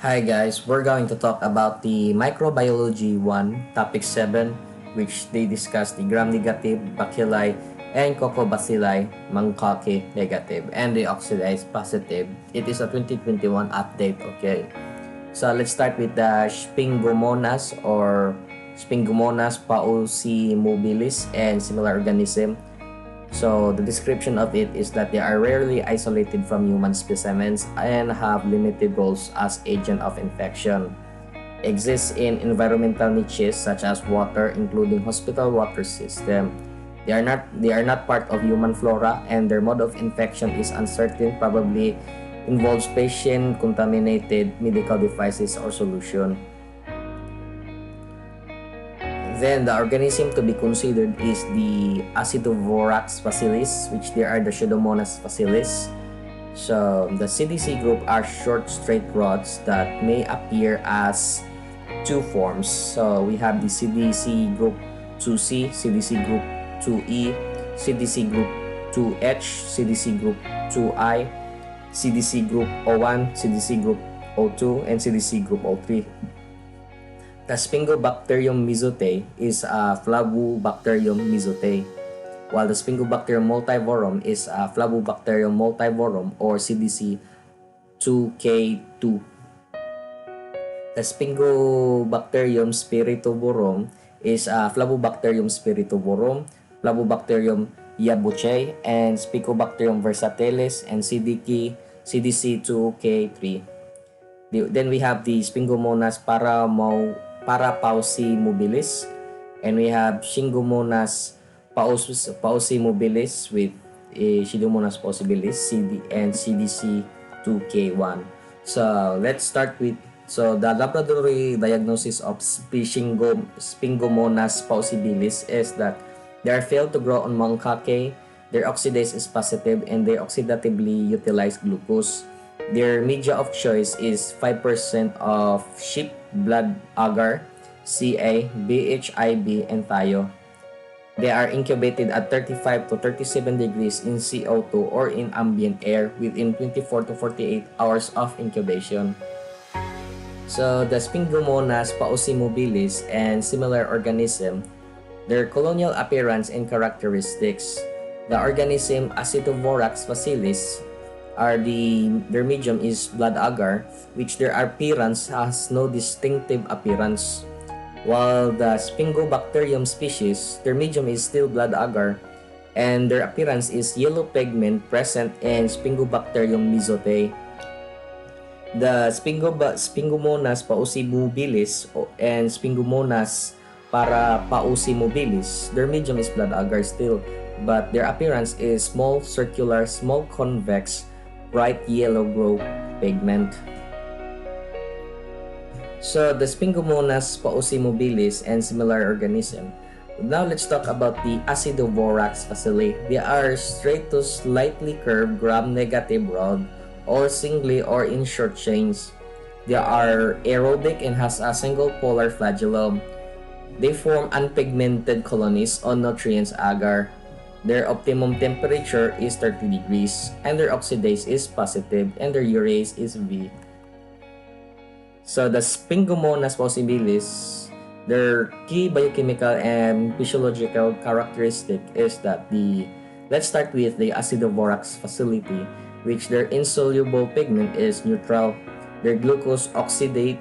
Hi guys, we're going to talk about the Microbiology 1, Topic 7, which they discuss the gram-negative bacilli and Coccobacilli macaque negative and the oxidized positive. It is a 2021 update, okay? So let's start with the Spingomonas or Spingomonas paucimobilis and similar organism. So the description of it is that they are rarely isolated from human specimens and have limited roles as agent of infection. Exists in environmental niches such as water, including hospital water system. They are not part of human flora, and their mode of infection is uncertain, probably involves patient contaminated medical devices or solution. Then the organism to be considered is the Acidovorax facilis, which they are the Pseudomonas facilis. So the CDC group are short straight rods that may appear as two forms. So we have the CDC group 2C, CDC group 2E, CDC group 2H, CDC group 2I, CDC group O1, CDC group O2, and CDC group O3. The Spingobacterium mesotae is a Flavobacterium mesotae, while the Spingobacterium multivorum is a Flavobacterium multivorum or CDC 2K2. The Spingobacterium spiritovorum is a Flavobacterium spiritovorum, Flavobacterium yabuchei, and Spicobacterium versatilis and CDC 2K3. Then we have the Spingomonas parapaucimobilis, and we have Shingomonas paucimobilis with Pseudomonas paucimobilis and CDC 2K1. So let's start with the laboratory diagnosis of Spingomonas paucimobilis is that they are failed to grow on macaque, their oxidase is positive, and they oxidatively utilize glucose. Their media of choice is 5% of sheep blood agar, Ca, BHIB, and Thio. They are incubated at 35 to 37 degrees in CO2 or in ambient air within 24 to 48 hours of incubation. So the Spingomonas paucimobilis and similar organism, their colonial appearance and characteristics. The organism Acidovorax facilis their medium is blood agar, which their appearance has no distinctive appearance. While the Spingobacterium species, their medium is still blood agar, and their appearance is yellow pigment present in Spingobacterium mesotae. The Spingomonas paucimobilis and Spingomonas parapaucimobilis, their medium is blood agar still, but their appearance is small circular, small convex, bright yellow-grow pigment. So the Spingomonas paucimobilis and similar organism. Now let's talk about the Acidovorax facili. They are straight to slightly curved gram-negative rod or singly or in short chains. They are aerobic and has a single polar flagellum. They form unpigmented colonies on nutrients agar. Their optimum temperature is 30 degrees, and their oxidase is positive, and their urease is V. So the Spingomonas paucimobilis, their key biochemical and physiological characteristic is that let's start with the Acidovorax facility, which their insoluble pigment is neutral, their glucose oxidase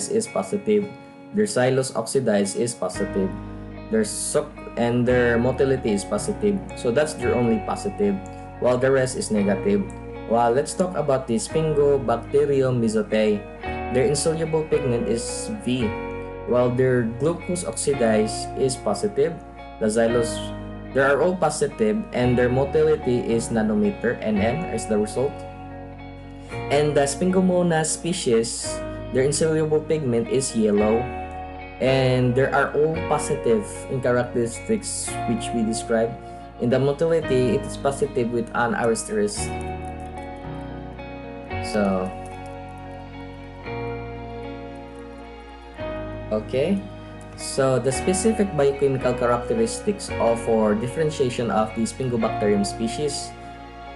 is positive, their xylose oxidase is positive, their motility is positive. So that's their only positive, while the rest is negative. Well, let's talk about the Spingobacterium mesotae. Their insoluble pigment is V, while their glucose oxidase is positive. The xylose, they are all positive, and their motility is nanometer, Nm is the result. And the Spingomonas species, their insoluble pigment is yellow, and there are all positive in characteristics which we described. In the motility, it is positive with an asterisk. So, okay. So the specific biochemical characteristics for differentiation of the Spingobacterium species,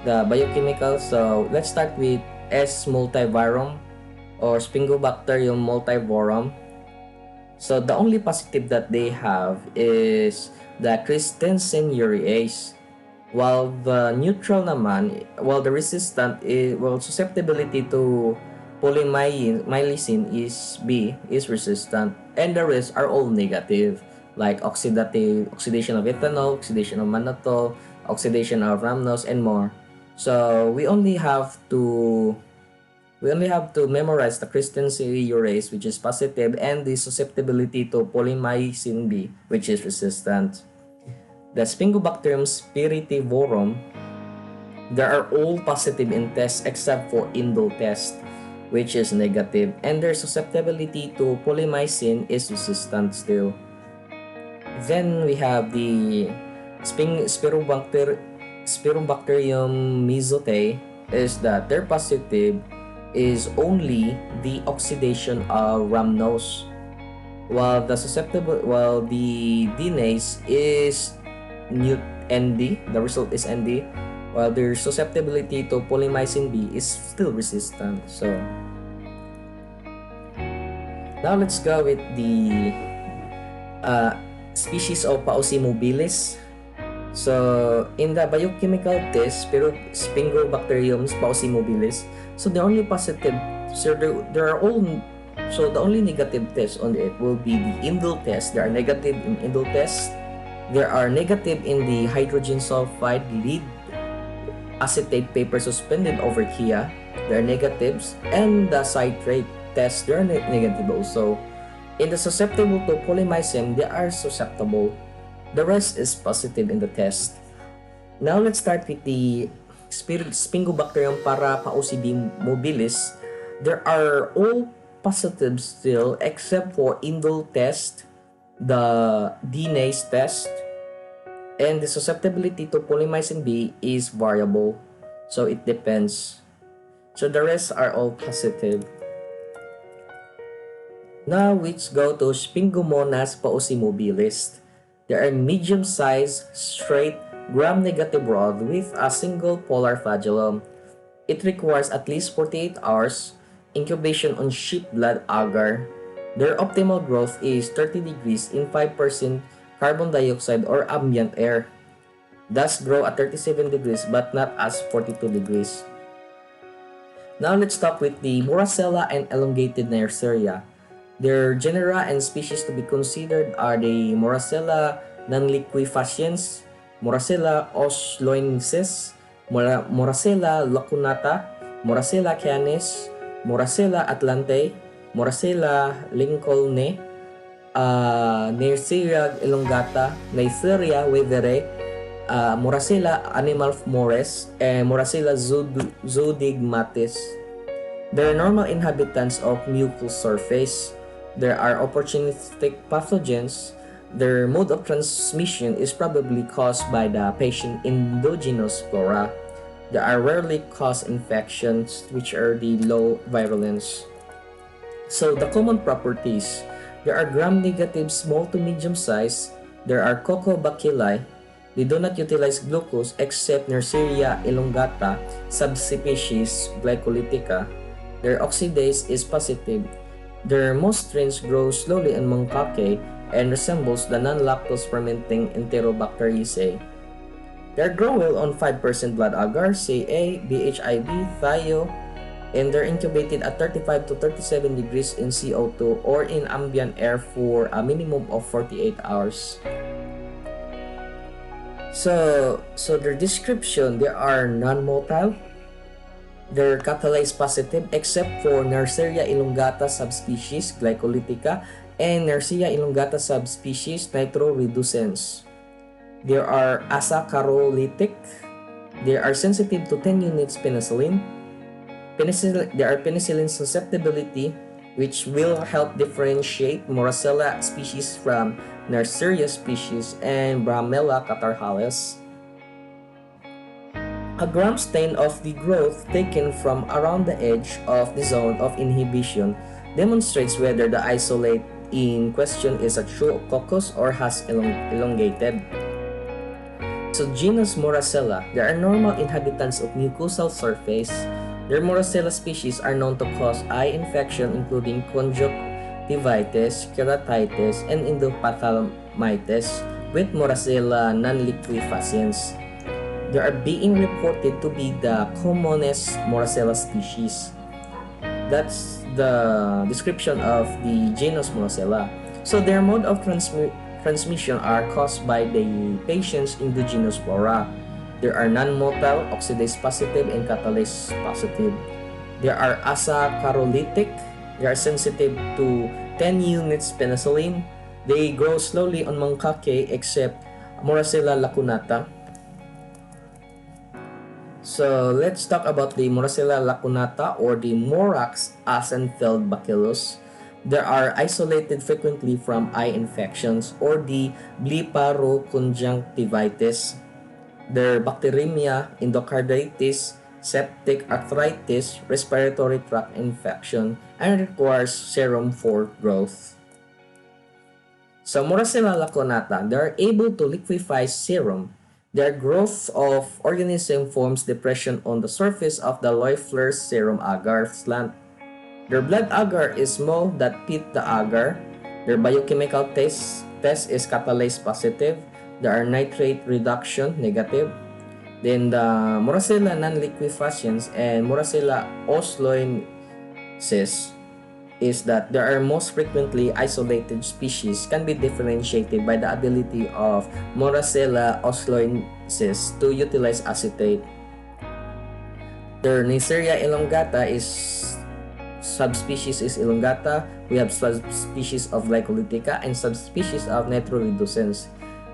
the biochemical. So let's start with S multivarum or Spingobacterium multivorum. So the only positive that they have is the Christensen urease. While the neutral naman, while the resistant is, well, susceptibility to polymycin is B is resistant, and the rest are all negative, like oxidation of ethanol, oxidation of mannitol, oxidation of rhamnose, and more. So we only have to memorize the Christensen urease, which is positive, and the susceptibility to polymycin B, which is resistant. The Spingobacterium spiritivorum, they are all positive in tests except for indole test, which is negative, and their susceptibility to polymycin is resistant still. Then we have the Spirobacterium mesotae, is that their positive is only the oxidation of rhamnose, while the DNase is ND, the result is ND, while their susceptibility to polymycin B is still resistant. So now let's go with the species of Paucimobilis. So in the biochemical test, Spingobacterium paucimobilis, so the only positive, so there are all, so the only negative test on it will be the indole test. There are negative in indole test. There are negative in the hydrogen sulfide lead acetate paper suspended over Kia. There are negatives, and the citrate test, they are negative also. In the susceptible to polymycin, they are susceptible. The rest is positive in the test. Now let's start with the Spingobacterium parapaucimobilis. There are all positive still except for indole test, the DNase test, and the susceptibility to polymycin B is variable, so it depends. So the rest are all positive. Now let's go to Spingomonas paucimobilis. They are medium-sized, straight, gram-negative rod with a single polar flagellum. It requires at least 48 hours incubation on sheep blood agar. Their optimal growth is 30 degrees in 5% carbon dioxide or ambient air. Thus grow at 37 degrees but not as 42 degrees. Now let's talk with the Moracella and elongated Neisseria. Their genera and species to be considered are the Moracella nonliquefaciens, Moracella osloensis, Moracella lacunata, Moracella canis, Moracella atlante, Moracella lincolne, Neisseria elongata, Neisseria wevere, Moracella animalmores, and Moracella zodigmatis. They are normal inhabitants of mucous surface. There are opportunistic pathogens. Their mode of transmission is probably caused by the patient endogenous flora. There are rarely cause infections, which are the low virulence. So the common properties, there are gram-negative small to medium size. There are cocobacilli. They do not utilize glucose except Neisseria elongata, subspecies glycolytica. Their oxidase is positive. Their most strains grow slowly in macaque and resembles the non-lactose fermenting Enterobacteriaceae. They grow well on 5% blood agar, Ca, BHIB, thio, and they're incubated at 35 to 37 degrees in CO2 or in ambient air for a minimum of 48 hours. So their description, they are non-motile. They're catalase positive except for Neisseria elongata subspecies glycolytica and Neisseria elongata subspecies nitroreducens. They are asaccharolithic. They are sensitive to 10 units penicillin. There are penicillin susceptibility, which will help differentiate Moracella species from Neisseria species and Bramella catarrhalis. A gram stain of the growth taken from around the edge of the zone of inhibition demonstrates whether the isolate in question is a true coccus or has elongated. So genus Moracella, they are normal inhabitants of mucosal surface. Their Morosella species are known to cause eye infection including conjunctivitis, keratitis, and endophthalmitis with Morosella non-liquefaciens. They are being reported to be the commonest Morosella species. That's the description of the genus Morosella. So their mode of transmission are caused by the patient's endogenous flora. There are non-motile, oxidase positive, and catalase positive. There are asaccharolitic. They are sensitive to 10 units penicillin. They grow slowly on macaque except Morosella lacunata. So let's talk about the Morosella lacunata or the Morax Assenfeld bacillus. They are isolated frequently from eye infections or the blephariconjunctivitis. Their bacteremia, endocarditis, septic arthritis, respiratory tract infection, and requires serum for growth. So Morosella lacunata, they are able to liquefy serum. Their growth of organism forms depression on the surface of the Loeffler's serum agar slant. Their blood agar is small that pit the agar. Their biochemical test is catalase positive. There are nitrate reduction negative. Then the Morosella non-liquefaciens and Morosella osloensis is that there are most frequently isolated species can be differentiated by the ability of Morosella osloensis to utilize acetate. Their Neisseria elongata is subspecies is elongata. We have subspecies of glycolytica and subspecies of nitroreducens.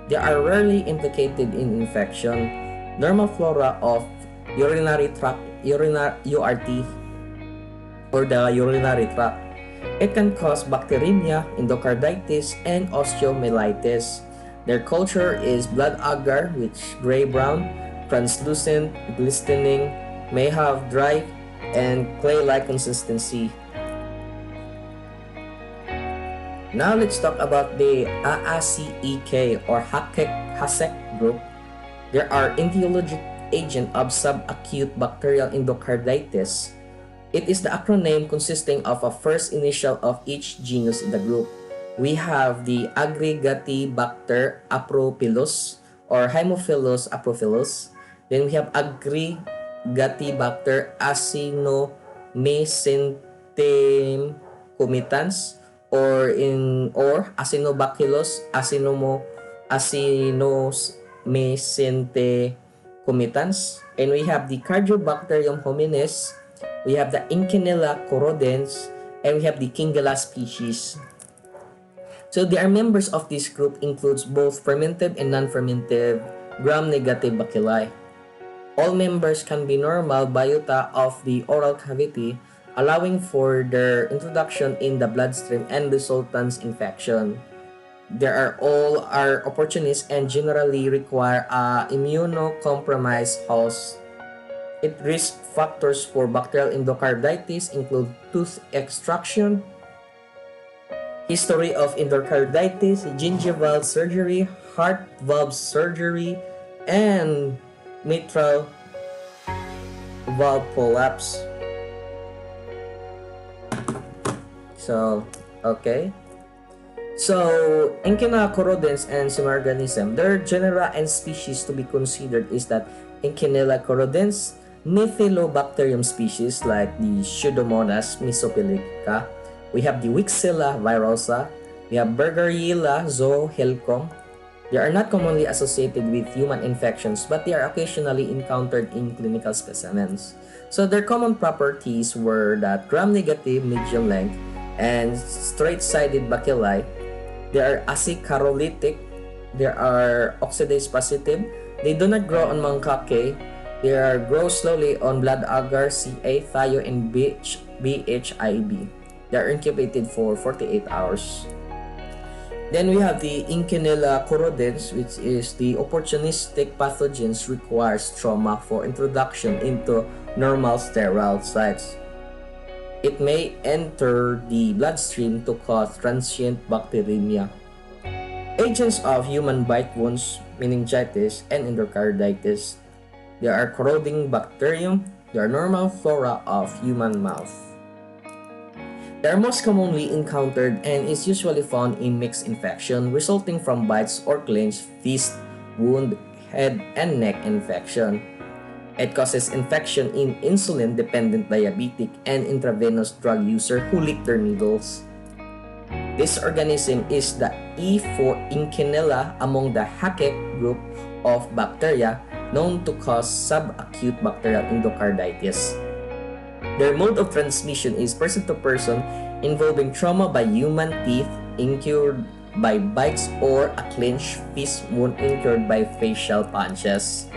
They are rarely implicated in infection. Normal flora of urinary tract, URT, or the urinary tract. It can cause bacteremia, endocarditis, and osteomyelitis. Their culture is blood agar, which gray-brown, translucent, glistening, may have dry and clay-like consistency. Now let's talk about the AACEK or HASEK group. There are etiologic agent of subacute bacterial endocarditis. It is the acronym consisting of a first initial of each genus in the group. We have the Aggregatibacter aprophilus or Haemophilus aprophilus. Then we have Aggregatibacter acinomesentecomitans or Acinobacillus acinomesentecomitans. And we have the Cardiobacterium hominis. We have the Incinella corrodens, and we have the Kingella species. So they are members of this group includes both fermented and non-fermented gram-negative bacilli. All members can be normal biota of the oral cavity, allowing for their introduction in the bloodstream and resultant infection. All are opportunists and generally require a immunocompromised host. Risk factors for bacterial endocarditis include tooth extraction, history of endocarditis, gingival surgery, heart valve surgery, and mitral valve prolapse. So, okay. So, Incinella corrodens and Semarganism, their genera and species to be considered is that Incinella corrodens, Methylobacterium species like the Pseudomonas mesophilica. We have the Wixella virosa. We have Bergeriella zoohelcom. They are not commonly associated with human infections, but they are occasionally encountered in clinical specimens. So their common properties were that gram-negative medium length and straight-sided bacilli. They are asaccharolitic. They are oxidase positive. They do not grow on macaque. They grow slowly on blood agar, Ca, thio, and BHIB. They are incubated for 48 hours. Then we have the Incinella corrodens, which is the opportunistic pathogens requires trauma for introduction into normal sterile sites. It may enter the bloodstream to cause transient bacteremia. Agents of human bite wounds, meningitis, and endocarditis. There are corroding bacterium, They are normal flora of human mouth. They are most commonly encountered and is usually found in mixed infection resulting from bites or clenched fist, wound, head, and neck infection. It causes infection in insulin-dependent diabetic and intravenous drug user who lick their needles. This organism is the E4 Inkinella among the Hackett group of bacteria known to cause subacute bacterial endocarditis. Their mode of transmission is person to person involving trauma by human teeth incurred by bites or a clenched fist wound incurred by facial punches.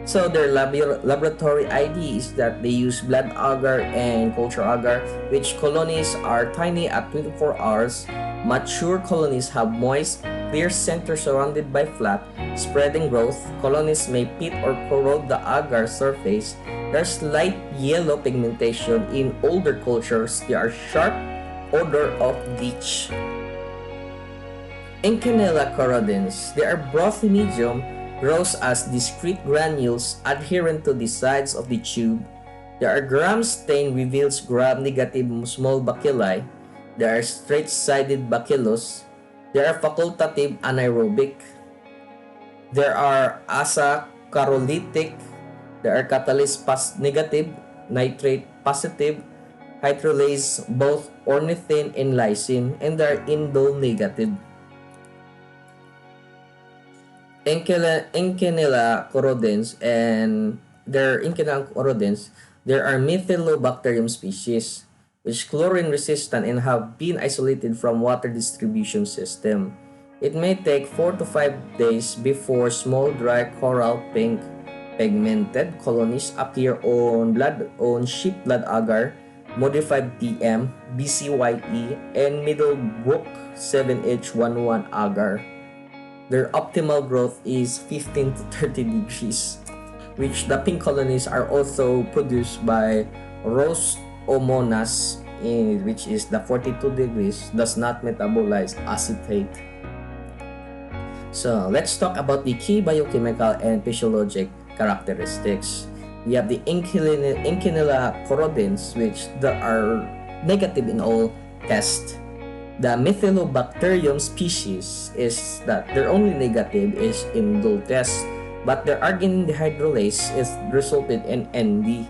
So their laboratory ID is that they use blood agar and culture agar, which colonies are tiny at 24 hours. Mature colonies have moist, clear center surrounded by flat, spreading growth. Colonies may pit or corrode the agar surface. There's light yellow pigmentation in older cultures. They are sharp odor of bleach. Incanella corrodens. They are brothy medium, grows as discrete granules adherent to the sides of the tube. There are gram stain reveals gram-negative small bacilli. There are straight-sided bacillus. There are facultative anaerobic. There are asaccharolithic. There are catalase negative, nitrate positive, hydrolase both ornithine and lysine, and they are indole negative. Incanella corrodens and there are Methylobacterium species which chlorine resistant and have been isolated from water distribution system. It may take 4 to 5 days before small dry coral pink pigmented colonies appear on sheep blood agar, modified TM, BCYE, and Middlebrook 7H11 agar. Their optimal growth is 15 to 30 degrees, which the pink colonies are also produced by Rostomonas, which is the 42 degrees, does not metabolize acetate. So let's talk about the key biochemical and physiologic characteristics. We have the Incanella corrodens, which are negative in all tests. The Methylobacterium species is that their only negative is in dual test, but their arginine dehydrolase is resulted in ND.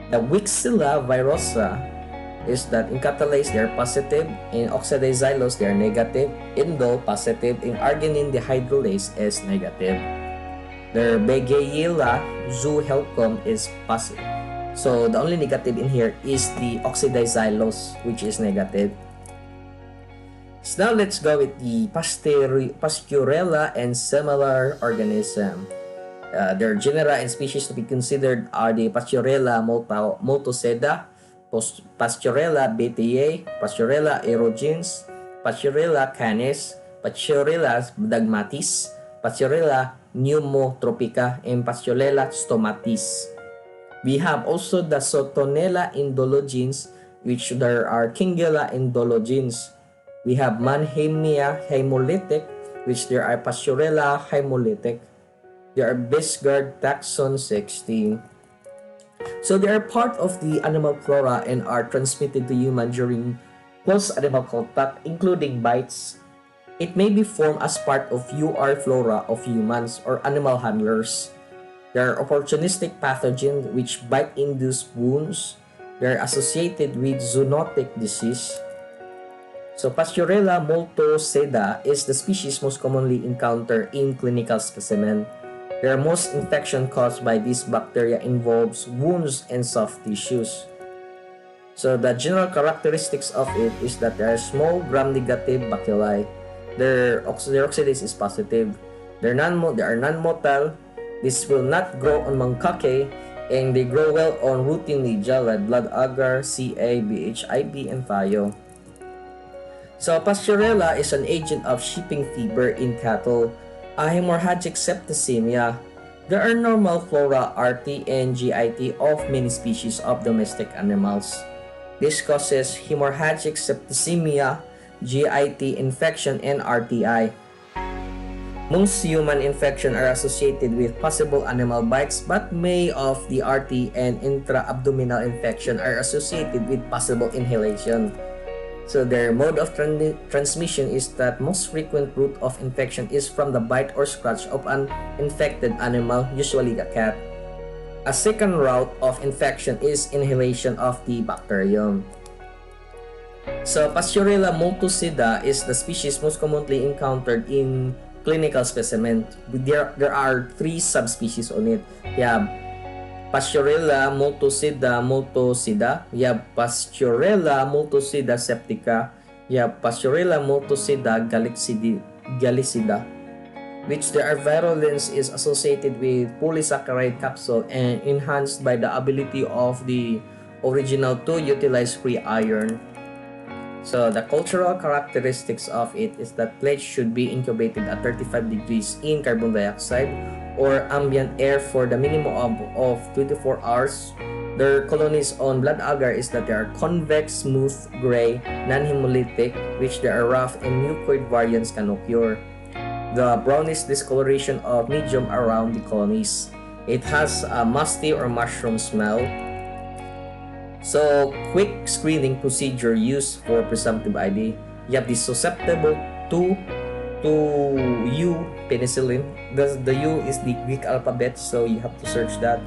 The Wixella virosa is that in catalase they are positive, in oxidized xylose they are negative, indole positive, in arginine dehydrolase is negative. Their Begayella zoohelcom is positive. So the only negative in here is the oxidized xylose, which is negative. So now let's go with the Pasturella and similar organism. Their genera and species to be considered are the Pasturella multoceda, Pasturella betae, Pasturella aerogens, Pasturella canis, Pasturella dagmatis, Pasturella pneumotropica, and Pasturella stomatis. We have also the Sotonella indologens, which there are Kingella indologens. We have Mannheimia hemolytic, which there are Pasturella hemolytic. There are Bisgard taxon 16. So they are part of the animal flora and are transmitted to human during close animal contact, including bites. It may be formed as part of UR flora of humans or animal handlers. There are opportunistic pathogens which bite-induced wounds. They are associated with zoonotic disease. So Pasturella multoceda is the species most commonly encountered in clinical specimen. Their most infection caused by this bacteria involves wounds and soft tissues. So the general characteristics of it is that there are small gram-negative bacilli. Their oxidase is positive. They are non-motile. This will not grow on macaque, and they grow well on routine media like blood agar, CA, BHIB, and Thayo. So Pasturella is an agent of shipping fever in cattle, a hemorrhagic septicemia. There are normal flora, RT, and GIT of many species of domestic animals. This causes hemorrhagic septicemia, GIT infection, and RTI. Most human infections are associated with possible animal bites, but many of the RT and intra-abdominal infection are associated with possible inhalation. So their mode of transmission is that most frequent route of infection is from the bite or scratch of an infected animal, usually a cat. A second route of infection is inhalation of the bacterium. So Pasteurella multocida is the species most commonly encountered in clinical specimen. There are three subspecies on it. You have Pasteurella multocida. You have Pasteurella multocida septica. You have Pasteurella multocida gallicida, which their virulence is associated with polysaccharide capsule and enhanced by the ability of the original to utilize free iron. So the cultural characteristics of it is that plates should be incubated at 35 degrees in carbon dioxide or ambient air for the minimum of 24 hours. Their colonies on blood agar is that they are convex, smooth, gray, non-hemolytic, which there are rough and mucoid variants can occur. The brownish discoloration of medium around the colonies. It has a musty or mushroom smell. So, quick screening procedure used for presumptive ID. You have the susceptible to U penicillin. The U is the Greek alphabet, so you have to search that.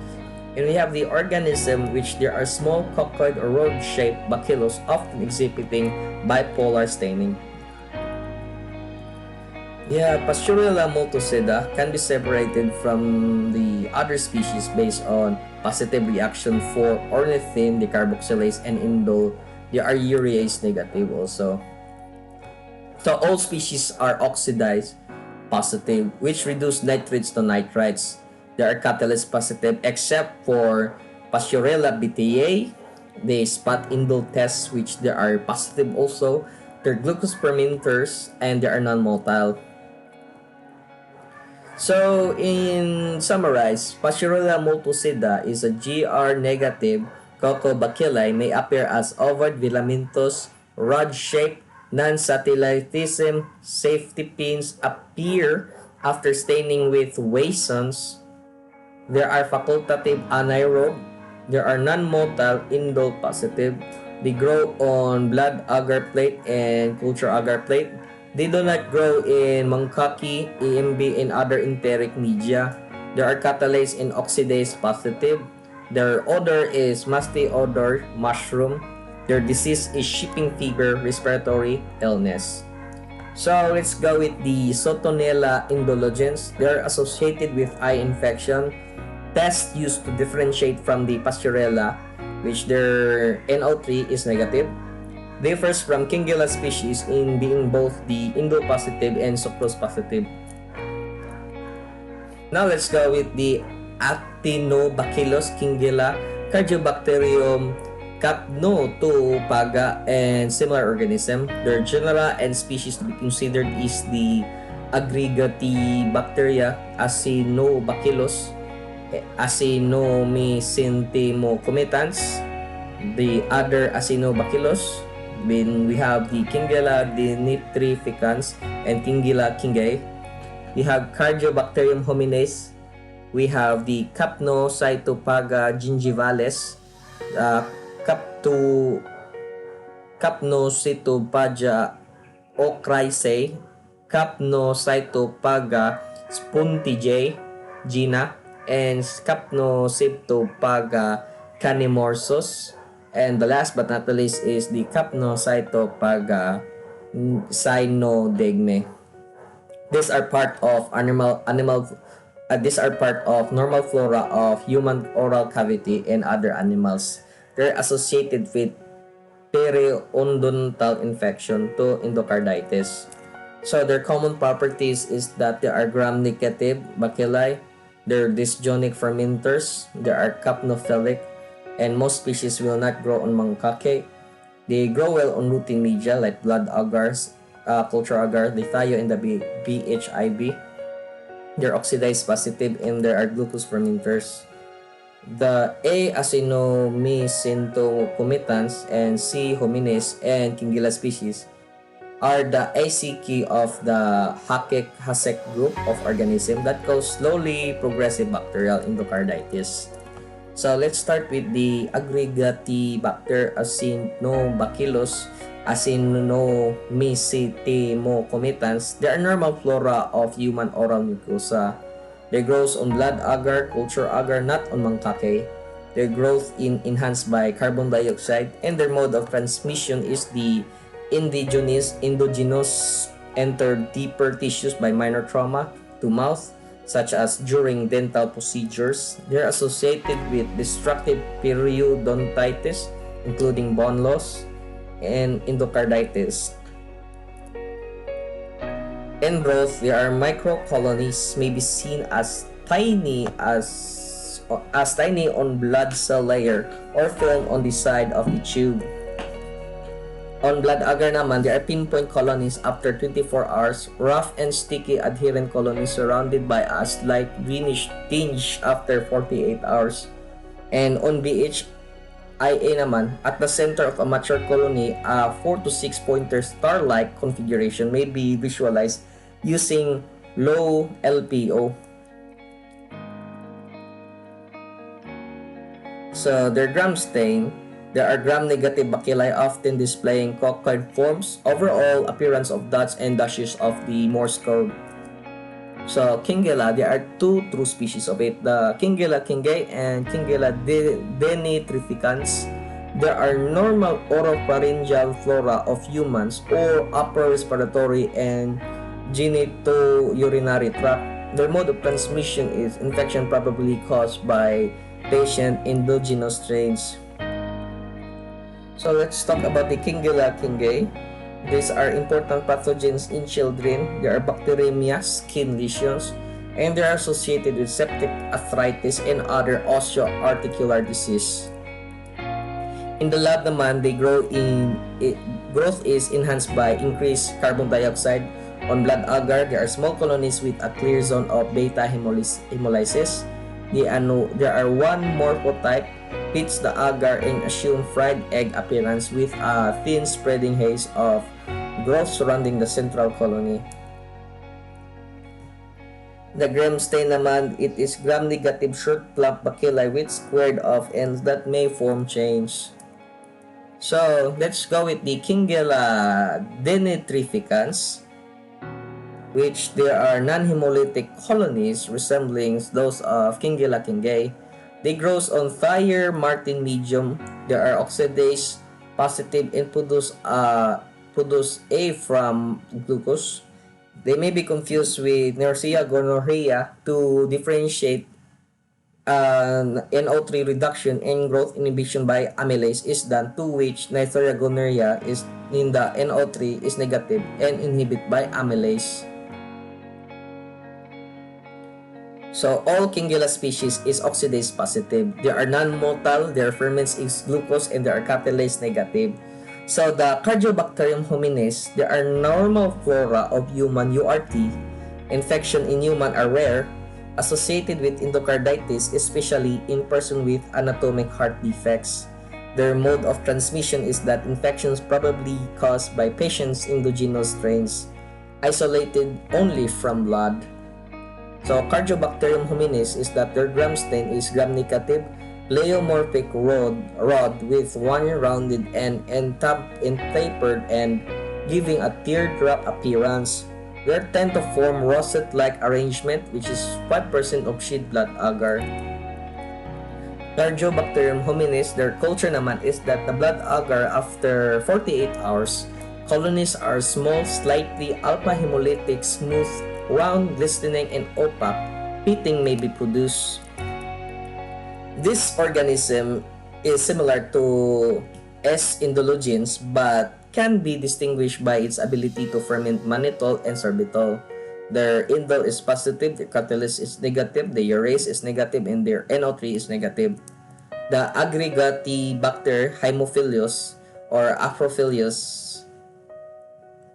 And we have the organism, which there are small coccoid or rod-shaped bacillus often exhibiting bipolar staining. Yeah, Pasteurella multocida can be separated from the other species based on positive reaction for ornithine decarboxylase and indole. They are urease negative also. So all species are oxidized positive, which reduce nitrates to nitrites. They are catalyst positive except for Pasteurella bta. They spot indole tests, which they are positive also. They're glucose fermenters and they are non-motile. So, in summarize, Pasteurella multocida is a GR-negative coccobacilli may appear as ovoid filamentous, rod-shaped, non-satellitism, safety pins appear after staining with Waisons. There are facultative anaerobe. There are non-motile indole positive. They grow on blood agar plate and culture agar plate. They do not grow in macaque, EMB, and other enteric media. There are catalase and oxidase positive. Their odor is musty odor, mushroom. Their disease is shipping fever, respiratory illness. So let's go with the Sotonella indulgens. They are associated with eye infection. Tests used to differentiate from the Pasteurella, which their NO3 is negative. Differs from Kingella species in being both the indole positive and sucrose positive. Now let's go with the Actinobacillus Kingella, Cardiobacterium, Capnotopaga, and similar organism. Their genera and species to be considered is the Aggregatibacteria, Acinobacillus, Acinomycentimocomitans, the other Acinobacillus. Then we have the Kingella dinitrificans and Kingella kingae. We have Cardiobacterium homines. We have the Capnocytopaga gingivalis, Capnocytopaga ocraceae, Capnocytopaga spuntigae, Gina, and Capnocytopaga canimorsus. And the last but not the least is the Capnocytopaga cynodegme. These are part of these are part of normal flora of human oral cavity and other animals. They're associated with periodontal infection to endocarditis. So their common properties is that they are gram-negative bacilli, they're dysgenic fermenters, they are capnophilic, and most species will not grow on macaque. They grow well on rooting media like blood agars, culture agar, the thio, and the BHIB. They're oxidized positive and there are glucose fermenters. The A. Acinomycentocommitans and C. homines and Kingella species are the ACK of the Hasek group of organisms that cause slowly progressive bacterial endocarditis. So let's start with the Aggregatibacter acinobacillus acinomycetimocomitans. They are normal flora of human oral mucosa. They grows on blood agar, culture agar, not on macaque. Their growth is enhanced by carbon dioxide, and their mode of transmission is the endogenous enter deeper tissues by minor trauma to mouth, such as during dental procedures. They're associated with destructive periodontitis, including bone loss and endocarditis. In growth, there are microcolonies may be seen as tiny on blood cell layer or film on the side of the tube. On blood agar naman, there are pinpoint colonies after 24 hours, rough and sticky adherent colonies surrounded by a slight greenish tinge after 48 hours. And on BHIA naman, at the center of a mature colony, a 4 to 6 pointer star-like configuration may be visualized using low LPO. So their gram stain, there are gram-negative bacilli often displaying coccoid forms, overall appearance of dots and dashes of the Morse code. So Kingella, there are two true species of it, the Kingella kingei and Kingella denitrificans. There are normal oropharyngeal flora of humans or upper respiratory and genitourinary tract. Their mode of transmission is infection probably caused by patient endogenous strains. So let's talk about the Kingella kingei. These are important pathogens in children. There are bacteremia, skin lesions, and they are associated with septic arthritis and other osteoarticular disease. In the lab naman, growth is enhanced by increased carbon dioxide. On blood agar, there are small colonies with a clear zone of beta hemolysis. There are one morphotype fits the agar and assume fried egg appearance with a thin spreading haze of growth surrounding the central colony. The gram stain naman, it is gram-negative short plump bacilli with squared off ends that may form chains. So let's go with the Kingella denitrificans, which there are non-hemolytic colonies resembling those of Kingella kingei. They grow on Thayer-Martin medium. There are oxidase positive and produce A from glucose. They may be confused with Neisseria gonorrhea to differentiate NO3 reduction and growth inhibition by amylase is done, to which Neisseria gonorrhea is in the NO3 is negative and inhibited by amylase. So all Kingella species is oxidase positive. They are non-motile, their ferments is glucose, and they are catalase negative. So the Cardiobacterium hominis, there are normal flora of human URT. Infection in human are rare, associated with endocarditis, especially in person with anatomic heart defects. Their mode of transmission is that infections probably caused by patients' endogenous strains, isolated only from blood. So Cardiobacterium hominis is that their gram stain is gram-negative, pleomorphic rod with one rounded end and tapered end, giving a teardrop appearance. They tend to form rosette-like arrangement, which is 5% of shed blood agar. Cardiobacterium hominis, their culture naman is that the blood agar after 48 hours, colonies are small, slightly alpha-hemolytic, smooth, round, glistening, and opaque. Pitting may be produced. This organism is similar to S. indologens but can be distinguished by its ability to ferment mannitol and sorbitol. Their indole is positive, their catalase is negative, the urease is negative, and their NO3 is negative. The Aggregatibacter haemophilus or Acrophilus,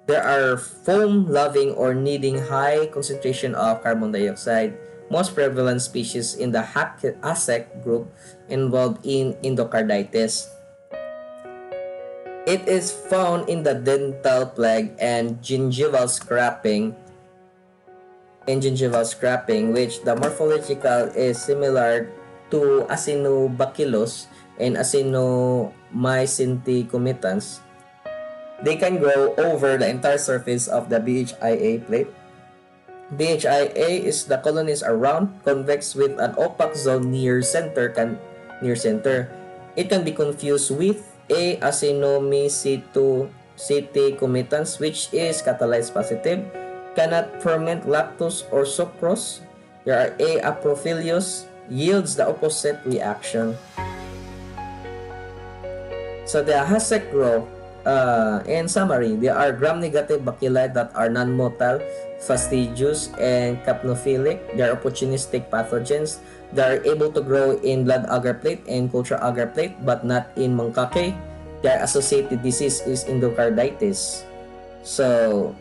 there are foam-loving or needing high concentration of carbon dioxide. Most prevalent species in the Hasek group involved in endocarditis. It is found in the dental plaque and gingival scraping, which the morphological is similar to Acinobacillus and Acinomycete comitans. They can grow over the entire surface of the BHIA plate. BHIA is the colonies are round, convex with an opaque zone near center. It can be confused with A. Acinomycete comitans, which is catalyzed positive, cannot ferment lactose or sucrose. There are A. aprophilius, yields the opposite reaction. So the Hasek grow. In summary, there are gram-negative bacilli that are non-motile, fastidious, and capnophilic. They are opportunistic pathogens. They are able to grow in blood agar plate and culture agar plate, but not in macaque. Their associated disease is endocarditis. So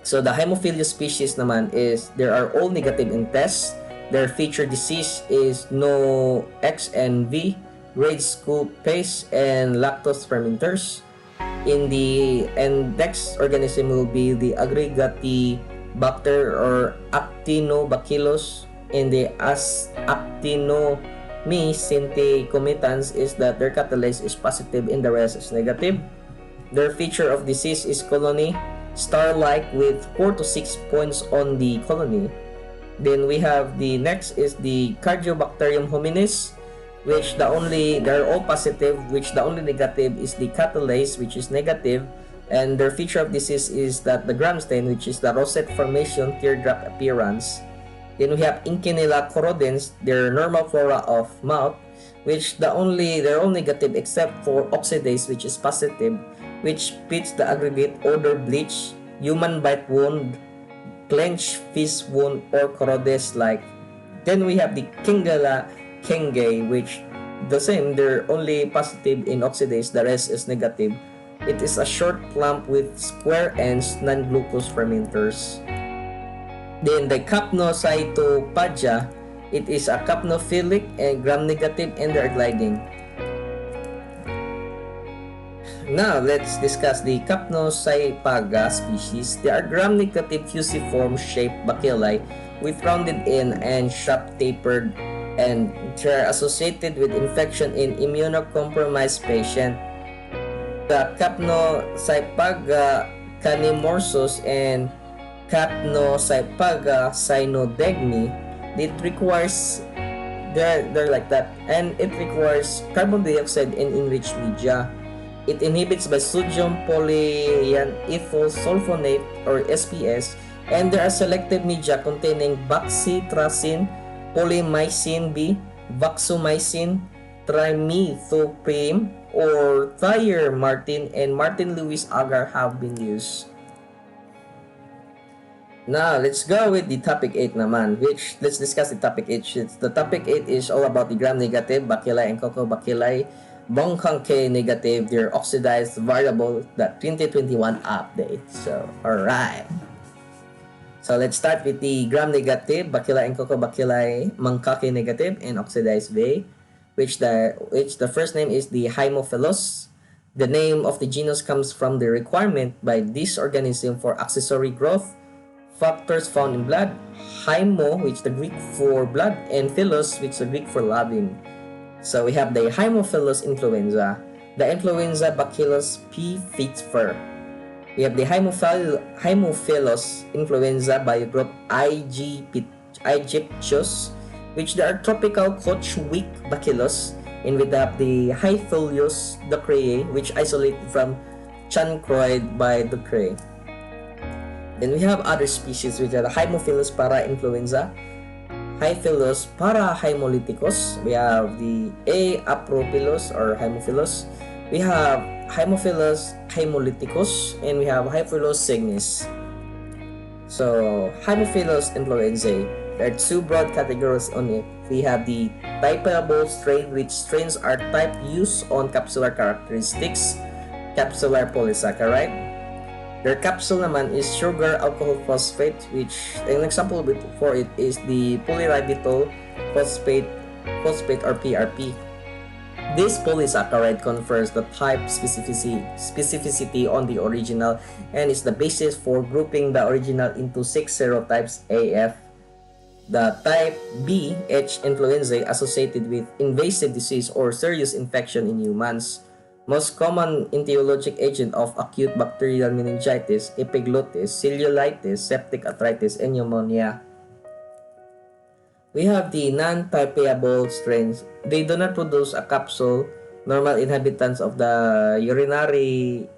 the Haemophilus species naman is there are all negative in tests. Their feature disease is no X and V, grade school pace, and lactose fermenters. In the index organism will be the Aggregatibacter or Actinobacillus. In the Actinomycete comitans is that their catalase is positive and the rest is negative. Their feature of disease is colony star-like with 4 to 6 points on the colony. Then we have the next is the Cardiobacterium hominis, which they're all positive, which the only negative is the catalase, which is negative, and their feature of disease is that the gram stain, which is the rosette formation, teardrop appearance. Then we have Incinella corrodens, their normal flora of mouth, which they're all negative except for oxidase, which is positive, which fits the aggregate odor bleach, human bite wound, clenched fist wound, or corrodes like. Then we have the Kingella Kenge, which the same, they're only positive in oxidase, the rest is negative. It is a short clump with square ends, non-glucose fermenters. Then the Capnocytophagia, it is a capnophilic and gram-negative, and they're gliding. Now, let's discuss the Capnocyphaga species. They are gram-negative fusiform shaped bacilli with rounded end and sharp-tapered, and they are associated with infection in immunocompromised patient. The Capnocyphaga canimorsus and Capnocyphaga cynodegmi, they're like that, and it requires carbon dioxide and enriched media. It inhibits by sodium polyenethyl sulfonate or SPS, and there are selective media containing bacitracin, polymycin B, vaxomycin, trimethoprim, or thier-martin, and Martin-Lewis agar have been used. Now, let's go with the topic 8 naman, which let's discuss the topic 8. The topic 8 is all about the gram-negative bacilli and cocobacilli. Bonkanke negative, they're oxidized variable, the 2021 update. So, alright. So, let's start with the gram-negative bacilli and cocobacilli, macaque negative, and oxidized V, which the first name is the Haemophilus. The name of the genus comes from the requirement by this organism for accessory growth factors found in blood. Haemo, which the Greek for blood, and philos, which the Greek for loving. So we have the Haemophilus influenza, the influenza Bacillus P. Fitzfer. We have the Haemophilus influenza biogroup Aegyptius, which they are tropical Kochwick bacillus, and we have the Haephilus ducreae, which isolated from chancroid by Ducreae. Then we have other species which are the Haemophilus para-influenza, Haephilus para-haemolyticus. We have the A. aprophilus or Haemophilus. We have Haemophilus haemolyticus, and we have Haemophilus cygnus. So, Haemophilus influenzae, there are two broad categories on it. We have the typeable strain, which strains are type used on capsular characteristics, capsular polysaccharide. Their capsule naman is sugar alcohol phosphate, which an example for it is the polyribitol phosphate or PRP. This polysaccharide confers the type specificity on the original and is the basis for grouping the original into 6 serotypes AF. The type B H influenzae associated with invasive disease or serious infection in humans. Most common etiologic agent of acute bacterial meningitis, epiglottis, cellulitis, septic arthritis, and pneumonia. We have the non-typeable strains. They do not produce a capsule, normal inhabitants of the urinary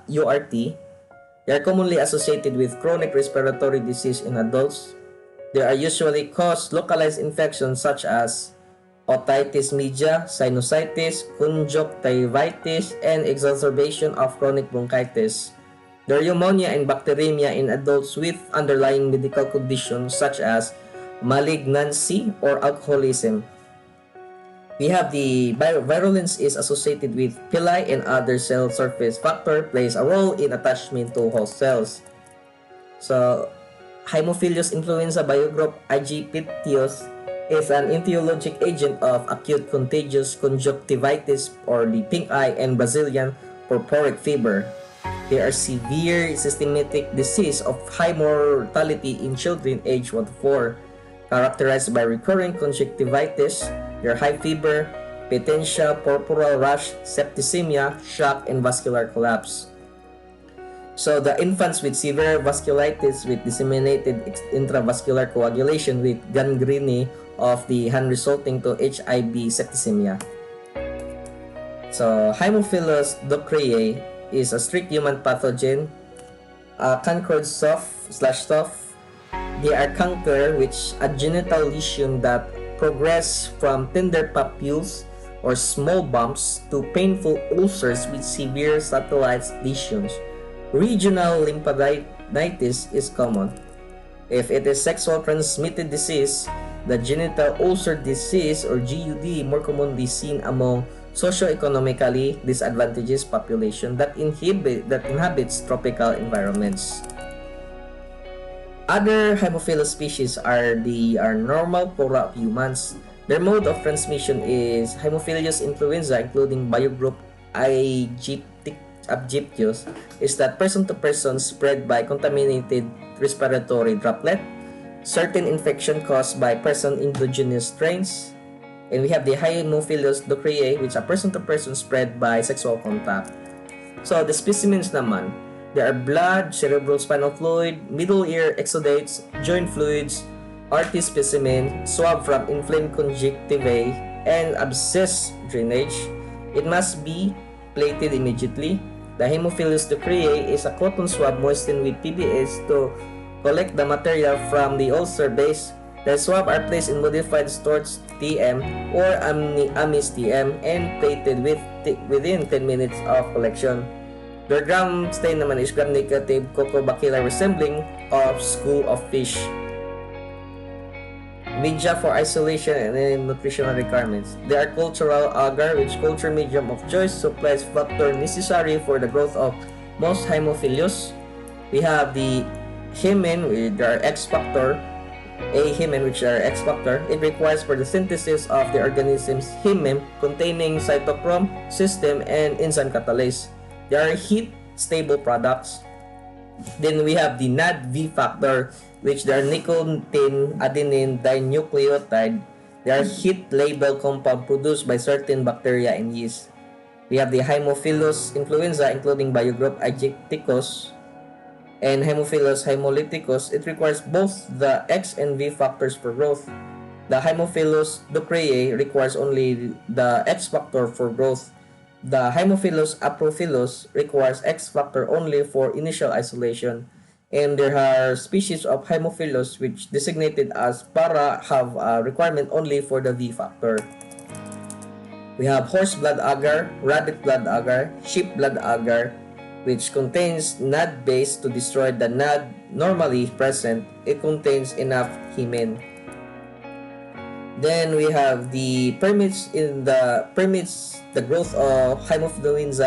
URT. They are commonly associated with chronic respiratory disease in adults. They are usually cause localized infections such as otitis media, sinusitis, conjunctivitis, and exacerbation of chronic bronchitis. There are pneumonia and bacteremia in adults with underlying medical conditions such as malignancy or alcoholism. We have the virulence is associated with villi and other cell surface factor plays a role in attachment to host cells. So, Haemophilus influenza biogroup Aegyptius is an etiologic agent of acute contagious conjunctivitis or the pink eye and Brazilian purpuric fever. They are severe systematic disease of high mortality in children aged 1 to 4, characterized by recurring conjunctivitis, their high fever, petencia, purpural rash, septicemia, shock, and vascular collapse. So the infants with severe vasculitis with disseminated intravascular coagulation with gangrene of the hand resulting to HIV septicemia. So Haemophilus ducreae is a strict human pathogen, cankered soft/soft. They are canker, which a genital lesion that progress from tender papules or small bumps to painful ulcers with severe satellite lesions. Regional lymphadenitis is common. If it is sexual transmitted disease, the genital ulcer disease or GUD more commonly seen among socioeconomically disadvantaged population that inhabits tropical environments. Other Haemophilus species are normal flora of humans. Their mode of transmission is Haemophilus influenza, including biogroup Aegyptius, is that person-to-person spread by contaminated respiratory droplet, certain infection caused by person endogenous strains, and we have the Haemophilus ducreae, which are person-to-person spread by sexual contact. So the specimens naman, there are blood, cerebrospinal fluid, middle ear exudates, joint fluids, RT specimen, swab from inflamed conjunctivae, and abscess drainage. It must be plated immediately. The Haemophilus ducreae is a cotton swab moistened with PBS to collect the material from the ulcer base. The swab are placed in modified storage TM or amis TM and plated within 10 minutes of collection. Their gram stain naman is gram-negative cocobacillar resembling of school of fish. Media for isolation and nutritional requirements. They are cultural agar, which culture medium of choice supplies factor necessary for the growth of most Haemophilus. We have the hymen with their X factor, a hymen which are X factor. It requires for the synthesis of the organism's hymen containing cytochrome system and enzyme catalase. They are heat stable products. Then we have the NAD-V factor, which they are nicotine adenine dinucleotide. They are heat-label compound produced by certain bacteria and yeast. We have the Haemophilus influenza, including biogroup Aegypticus and Haemophilus haemolyticus. It requires both the X and V factors for growth. The Haemophilus ducreae requires only the X factor for growth. The Haemophilus aprophilus requires X factor only for initial isolation. And there are species of Haemophilus which designated as para have a requirement only for the V factor. We have horse blood agar, rabbit blood agar, sheep blood agar, which contains NAD base to destroy the NAD normally present. It contains enough hymen. Then we have the permits the growth of Haemophilus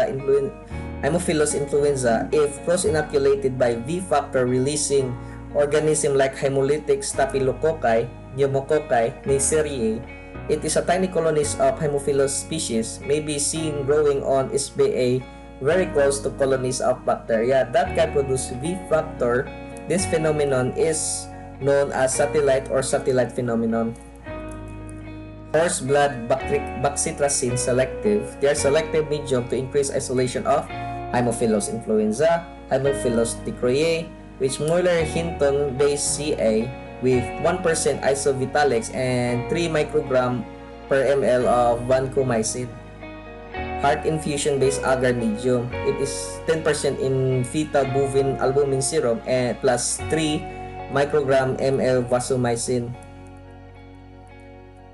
influenza if cross-inoculated by V factor releasing organism like hemolytic staphylococci, pneumococci, Neisseria. It is a tiny colonies of Haemophilus species may be seen growing on SBA very close to colonies of bacteria that can produce V factor. This phenomenon is known as satellite or satellite phenomenon. Horse blood bacitracin selective. They are selective medium to increase isolation of Haemophilus influenza, Haemophilus decroyae, which Mueller-Hinton-based CA with 1% isovitalix and 3 microgram per ml of vancomycin. Heart infusion-based agar medium. It is 10% in fetal bovine albumin serum and plus 3 microgram ml vancomycin.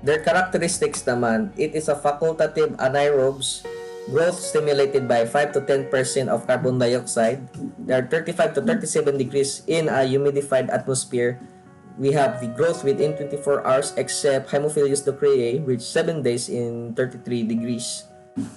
Their characteristics naman, it is a facultative anaerobes, growth stimulated by 5 to 10% of carbon dioxide. There are 35 to 37 degrees in a humidified atmosphere. We have the growth within 24 hours except Haemophilus ducreae, which 7 days in 33 degrees.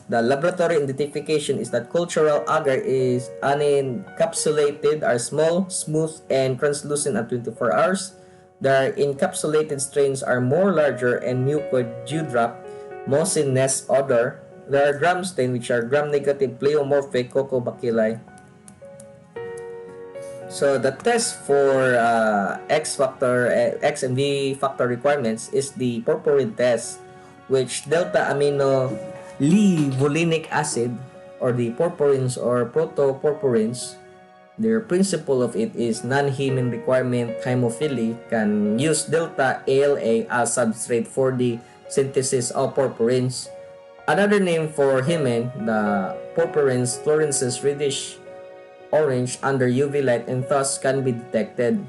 The laboratory identification is that cultural agar is unencapsulated, are small, smooth, and translucent at 24 hours. The encapsulated strains are more larger and mucoid dewdrop, mucinous odor. There are gram stain which are gram-negative pleomorphic cocobacilli. So the test for X and V factor requirements is the purpurine test, which delta amino levolinic acid or the purpurins or protopurpurins. Their principle of it is non-human requirement hemophily can use delta ALA as substrate for the synthesis of purpurins. Another name for human, the purpurins fluoresces reddish orange under UV light and thus can be detected.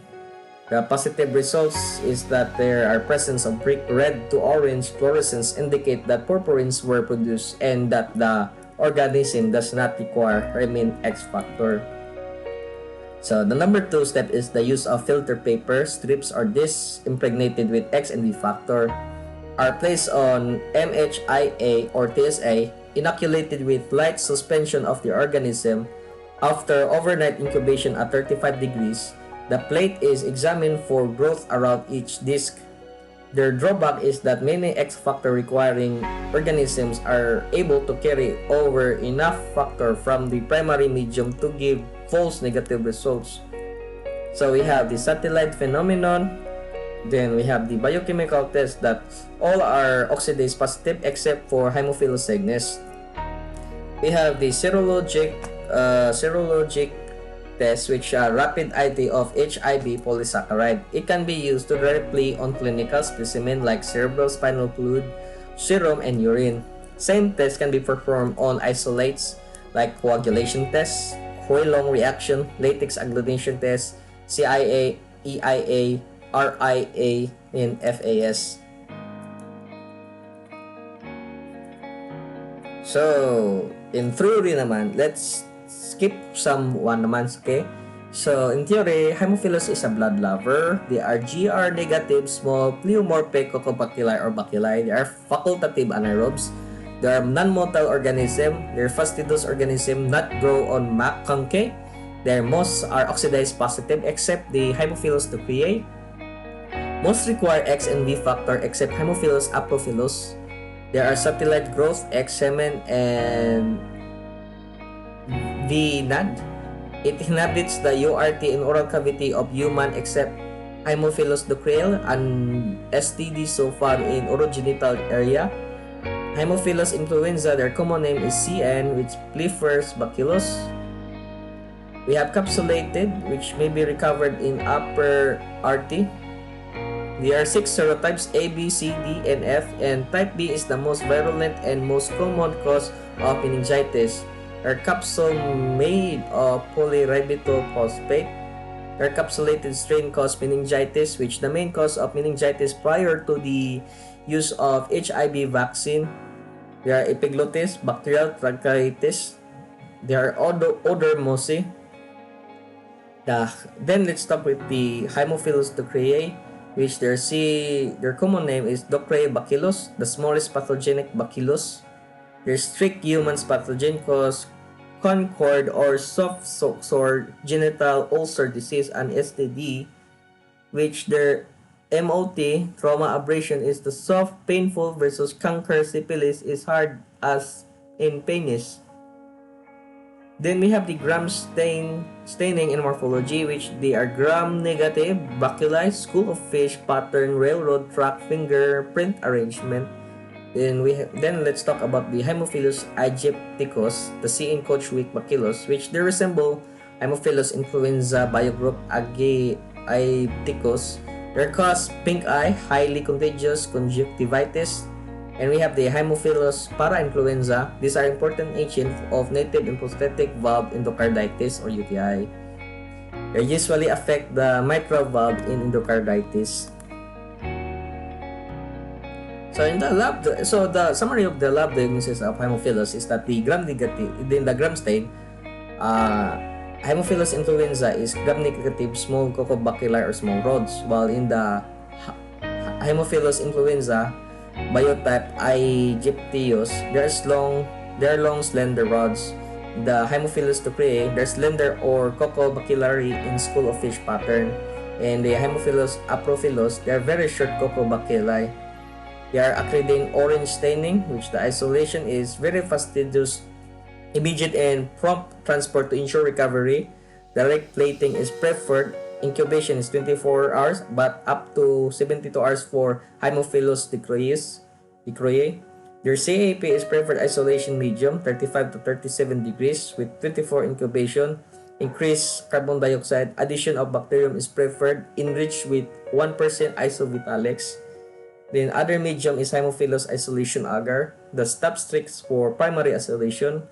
The positive results is that there are presence of brick red to orange fluorescence indicate that purpurins were produced and that the organism does not require Remin X factor. So the number 2 step is the use of filter paper. Strips or discs impregnated with X and V factor are placed on MHIA or TSA, inoculated with light suspension of the organism. After overnight incubation at 35 degrees, the plate is examined for growth around each disc. Their drawback is that many X factor requiring organisms are able to carry over enough factor from the primary medium to give false negative results. So we have the satellite phenomenon, then we have the biochemical test that all are oxidase positive except for Haemophilus cygnus. We have the serologic test, which are rapid IT of HIV polysaccharide. It can be used to directly on clinical specimen like cerebrospinal fluid, serum, and urine. Same test can be performed on isolates like coagulation tests, Hoyle-Long reaction, latex agglutination test, CIA, EIA, RIA, and FAS. So, in theory naman, let's skip some one naman, okay? So, in theory, Haemophilus is a blood lover. They are GR negative, small, pleomorphic cocobacilli or bacilli. They are facultative anaerobes. They are non-motile organism. They're fastidious organism, not grow on macconche. Their most are oxidase positive except the Haemophilus ducreae. Most require X and V factor except Haemophilus aprophilus. There are satellite growth, X semen, and V NAD. It inhabits the URT and oral cavity of human except Haemophilus ducreae and STD so far in orogenital area. Haemophilus influenza, their common name is CN, which prefers bacillus. We have capsulated, which may be recovered in upper RT. There are 6 serotypes A, B, C, D, and F, and type B is the most virulent and most common cause of meningitis. Their capsule made of polyribitol phosphate. Their capsulated strain cause meningitis, which the main cause of meningitis prior to the use of HIV vaccine. There are epiglottis, bacterial tracheitis. There are odourmosi. Then let's talk with the Haemophilus ducreae, which their common name is Ducreae bacillus, the smallest pathogenic bacillus. Their strict humans pathogen cause concord or soft sore genital ulcer disease and STD, which their MOT, trauma abrasion, is the soft, painful versus canker syphilis is hard as in penis. Then we have the staining in morphology, which they are gram-negative, bacilli, school of fish, pattern, railroad track, fingerprint arrangement. Then let's talk about the Haemophilus aegypticus, the C in coach weak bacillus, which they resemble Haemophilus influenza biogroup aegypticus. They cause pink eye, highly contagious conjunctivitis, and we have the Haemophilus parainfluenza. These are important agents of native and prosthetic valve endocarditis or UTI. They usually affect the mitral valve in endocarditis. So in the summary of the lab diagnosis of Haemophilus is that the gram-negative, in the gram stain, Haemophilus influenza is gram-negative small cocobacilli or small rods, while in the Haemophilus influenza biotype aegyptius, there are long slender rods. The Haemophilus ducreae, they're slender or cocobacillary in school of fish pattern, and the Haemophilus aprophilus, they're very short cocobacilli. They are acridine orange staining, which the isolation is very fastidious, immediate and prompt transport to ensure recovery. Direct plating is preferred. Incubation is 24 hours, but up to 72 hours for Haemophilus ducreae. Their CAP is preferred isolation medium, 35 to 37 degrees with 24 incubation. Increased carbon dioxide. Addition of bacterium is preferred, enriched with 1% isovitalix. Then other medium is Haemophilus isolation agar. The stop streaks for primary isolation.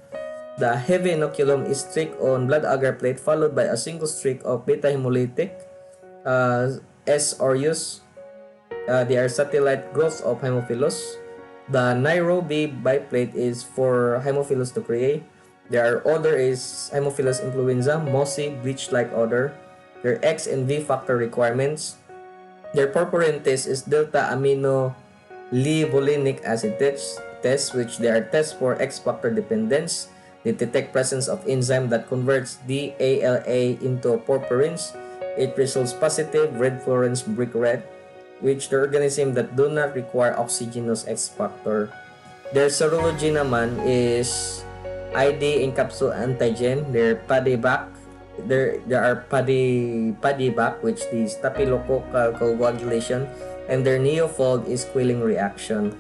The heavy inoculum is streak on blood agar plate followed by a single streak of beta hemolytic S aureus. They are satellite growths of Haemophilus. The Nairobi biplate is for Haemophilus ducreae. Their odor is Haemophilus influenza, mossy, bleach-like odor. Their X and V factor requirements. Their purpurine test is delta amino livolinic acid test, which they are tests for X factor dependence. They detect presence of enzyme that converts DALA into purpurins. It results positive red fluorescence brick red, which the organism that do not require oxygenous X factor. Their serology naman is ID encapsule antigen. Their PADIVAC. There are PADIVAC, which is staphylococcal coagulation, and their neofold is quelling reaction.